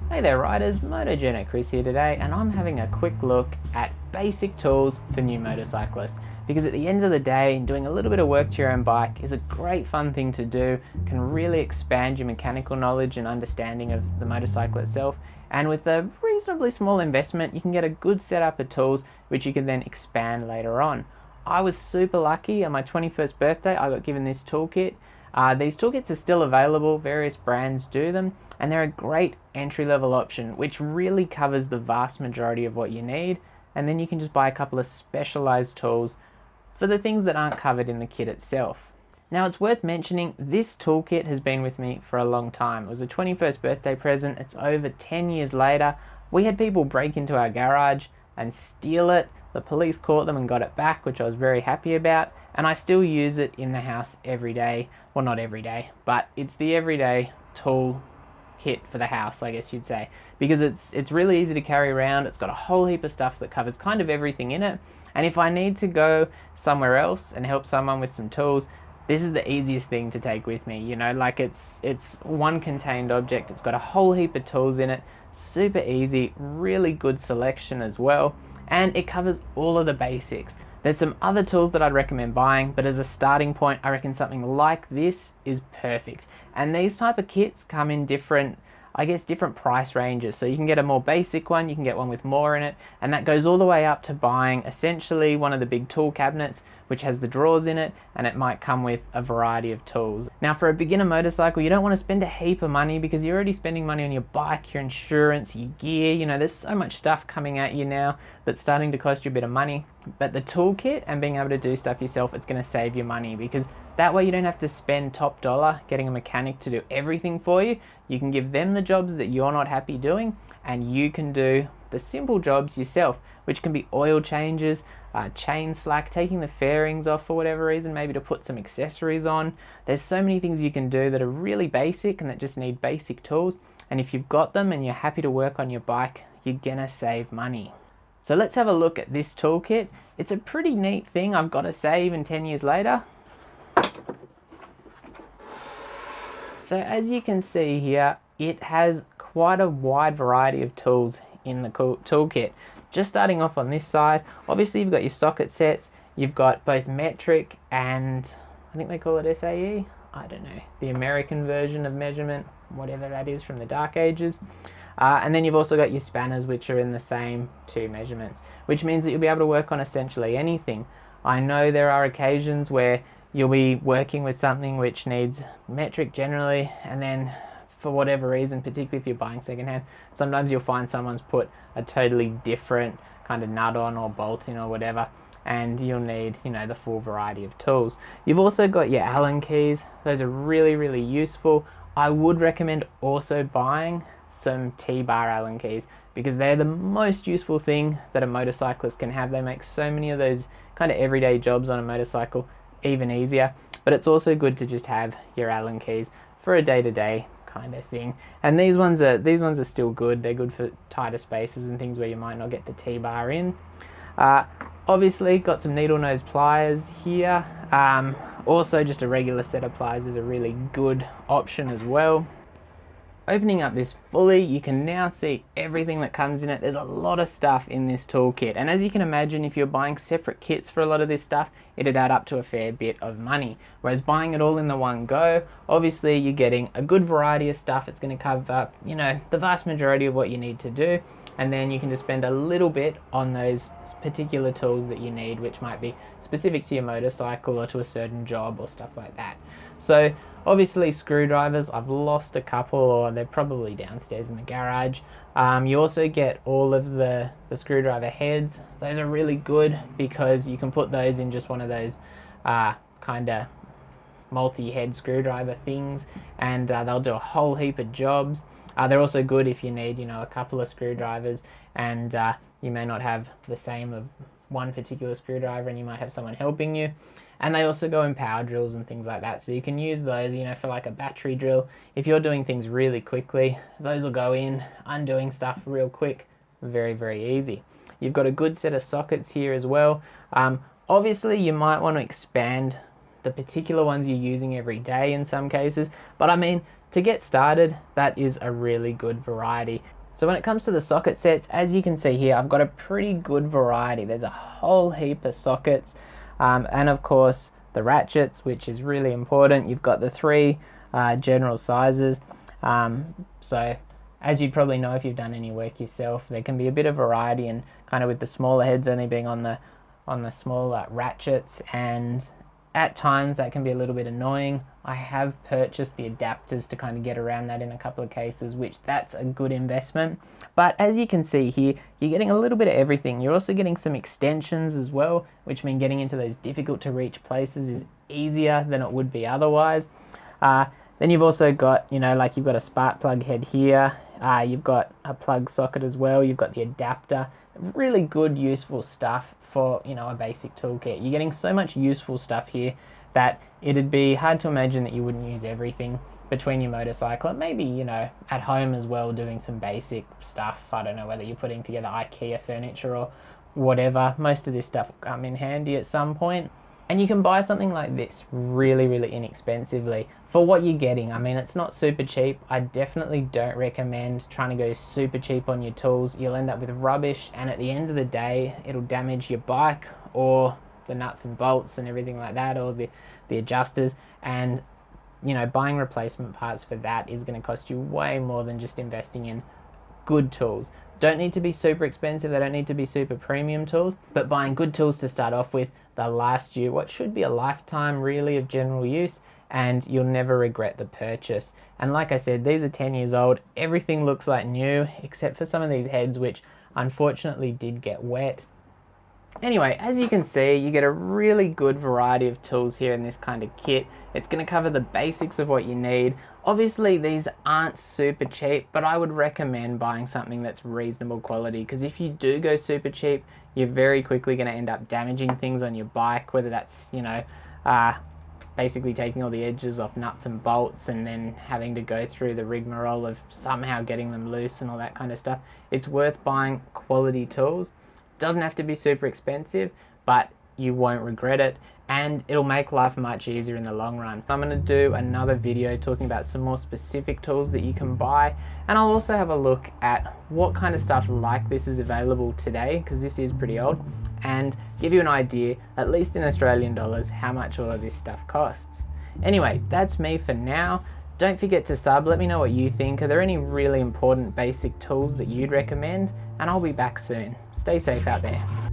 Hey there riders, Motogenet Chris here today, and I'm having a quick look at basic tools for new motorcyclists, because at the end of the day, doing a little bit of work to your own bike is a great fun thing to do, can really expand your mechanical knowledge and understanding of the motorcycle itself, and with a reasonably small investment you can get a good setup of tools which you can then expand later on. I was super lucky. On my 21st birthday I got given this toolkit. These toolkits are still available, various brands do them, and they're a great entry-level option which really covers the vast majority of what you need, and then you can just buy a couple of specialized tools for the things that aren't covered in the kit itself. Now it's worth mentioning, this toolkit has been with me for a long time. It was a 21st birthday present. It's over 10 years later. We had people break into our garage and steal it. The police caught them and got it back, which I was very happy about, and I still use it in the house every day. Well, not every day, but it's the everyday tool kit for the house, I guess you'd say, because it's really easy to carry around. It's got a whole heap of stuff that covers kind of everything in it, and if I need to go somewhere else and help someone with some tools, this is the easiest thing to take with me. You know, like it's one contained object. It's got a whole heap of tools in it, super easy, really good selection as well, and it covers all of the basics. There's some other tools that I'd recommend buying, but as a starting point, I reckon something like this is perfect. And these type of kits come in different price ranges. So you can get a more basic one, you can get one with more in it, and that goes all the way up to buying essentially one of the big tool cabinets which has the drawers in it, and it might come with a variety of tools. Now for a beginner motorcycle, you don't want to spend a heap of money because you're already spending money on your bike, your insurance, your gear. You know, there's so much stuff coming at you now that's starting to cost you a bit of money. But the toolkit and being able to do stuff yourself, it's going to save you money, because that way you don't have to spend top dollar getting a mechanic to do everything for you. You can give them the jobs that you're not happy doing, and you can do the simple jobs yourself, which can be oil changes, chain slack, taking the fairings off for whatever reason, maybe to put some accessories on. There's so many things you can do that are really basic and that just need basic tools, and if you've got them and you're happy to work on your bike, you're gonna save money. So let's have a look at this toolkit. It's a pretty neat thing, I've got to say, even 10 years later. So as you can see here, it has quite a wide variety of tools in the toolkit. Just starting off on this side, obviously you've got your socket sets, you've got both metric and I think they call it SAE, I don't know, the American version of measurement, whatever that is from the dark ages. And then you've also got your spanners, which are in the same two measurements, which means that you'll be able to work on essentially anything. I know there are occasions where you'll be working with something which needs metric generally, and then for whatever reason, particularly if you're buying secondhand, sometimes you'll find someone's put a totally different kind of nut on or bolt in or whatever, and you'll need, you know, the full variety of tools. You've also got your Allen keys. Those are really, really useful. I would recommend also buying some T-bar Allen keys, because they're the most useful thing that a motorcyclist can have. They make so many of those kind of everyday jobs on a motorcycle even easier, but it's also good to just have your Allen keys for a day-to-day kind of thing. And these ones are still good. They're good for tighter spaces and things where you might not get the T-bar in. Obviously got some needle nose pliers here. Also just a regular set of pliers is a really good option as well. Opening up this fully, you can now see everything that comes in it. There's a lot of stuff in this toolkit, and as you can imagine, if you're buying separate kits for a lot of this stuff, it'd add up to a fair bit of money. Whereas buying it all in the one go, obviously you're getting a good variety of stuff. It's going to cover, you know, the vast majority of what you need to do, and then you can just spend a little bit on those particular tools that you need, which might be specific to your motorcycle or to a certain job or stuff like that. So obviously screwdrivers, I've lost a couple, or they're probably downstairs in the garage. You also get all of the screwdriver heads. Those are really good because you can put those in just one of those kind of multi-head screwdriver things, and they'll do a whole heap of jobs. They're also good if you need, you know, a couple of screwdrivers, and you may not have the same of one particular screwdriver and you might have someone helping you. And they also go in power drills and things like that, so you can use those, you know, for like a battery drill. If you're doing things really quickly, those will go in, undoing stuff real quick, very, very easy. You've got a good set of sockets here as well. Obviously you might want to expand the particular ones you're using every day in some cases, but I mean, to get started, that is a really good variety. So when it comes to the socket sets, as you can see here, I've got a pretty good variety. There's a whole heap of sockets, and of course the ratchets, which is really important. You've got the three general sizes. So as you probably know if you've done any work yourself, there can be a bit of variety, and kind of with the smaller heads only being on the smaller ratchets, and at times that can be a little bit annoying. I have purchased the adapters to kind of get around that in a couple of cases, which that's a good investment. But as you can see here, you're getting a little bit of everything. You're also getting some extensions as well, which mean getting into those difficult to reach places is easier than it would be otherwise. Then you've also got, you know, like you've got a spark plug head here. You've got a plug socket as well. You've got the adapter. Really good, useful stuff for, you know, a basic toolkit. You're getting so much useful stuff here that it'd be hard to imagine that you wouldn't use everything between your motorcycle, and maybe, you know, at home as well, doing some basic stuff. I don't know whether you're putting together IKEA furniture or whatever. Most of this stuff will come in handy at some point. And you can buy something like this really, really inexpensively for what you're getting. I mean, it's not super cheap. I definitely don't recommend trying to go super cheap on your tools. You'll end up with rubbish, and at the end of the day, it'll damage your bike or the nuts and bolts and everything like that, or the adjusters. And, you know, buying replacement parts for that is going to cost you way more than just investing in good tools. Don't need to be super expensive, they don't need to be super premium tools, but buying good tools to start off with, they'll last you what should be a lifetime really of general use, and you'll never regret the purchase. And like I said, these are 10 years old, everything looks like new except for some of these heads which unfortunately did get wet. Anyway, as you can see, you get a really good variety of tools here in this kind of kit. It's going to cover the basics of what you need. Obviously, these aren't super cheap, but I would recommend buying something that's reasonable quality, because if you do go super cheap, you're very quickly going to end up damaging things on your bike, whether that's, you know, basically taking all the edges off nuts and bolts and then having to go through the rigmarole of somehow getting them loose and all that kind of stuff. It's worth buying quality tools. Doesn't have to be super expensive, but you won't regret it, and it'll make life much easier in the long run. I'm going to do another video talking about some more specific tools that you can buy, and I'll also have a look at what kind of stuff like this is available today, because this is pretty old, and give you an idea, at least in Australian dollars, how much all of this stuff costs. Anyway, that's me for now. Don't forget to sub, let me know what you think. Are there any really important basic tools that you'd recommend? And I'll be back soon. Stay safe out there.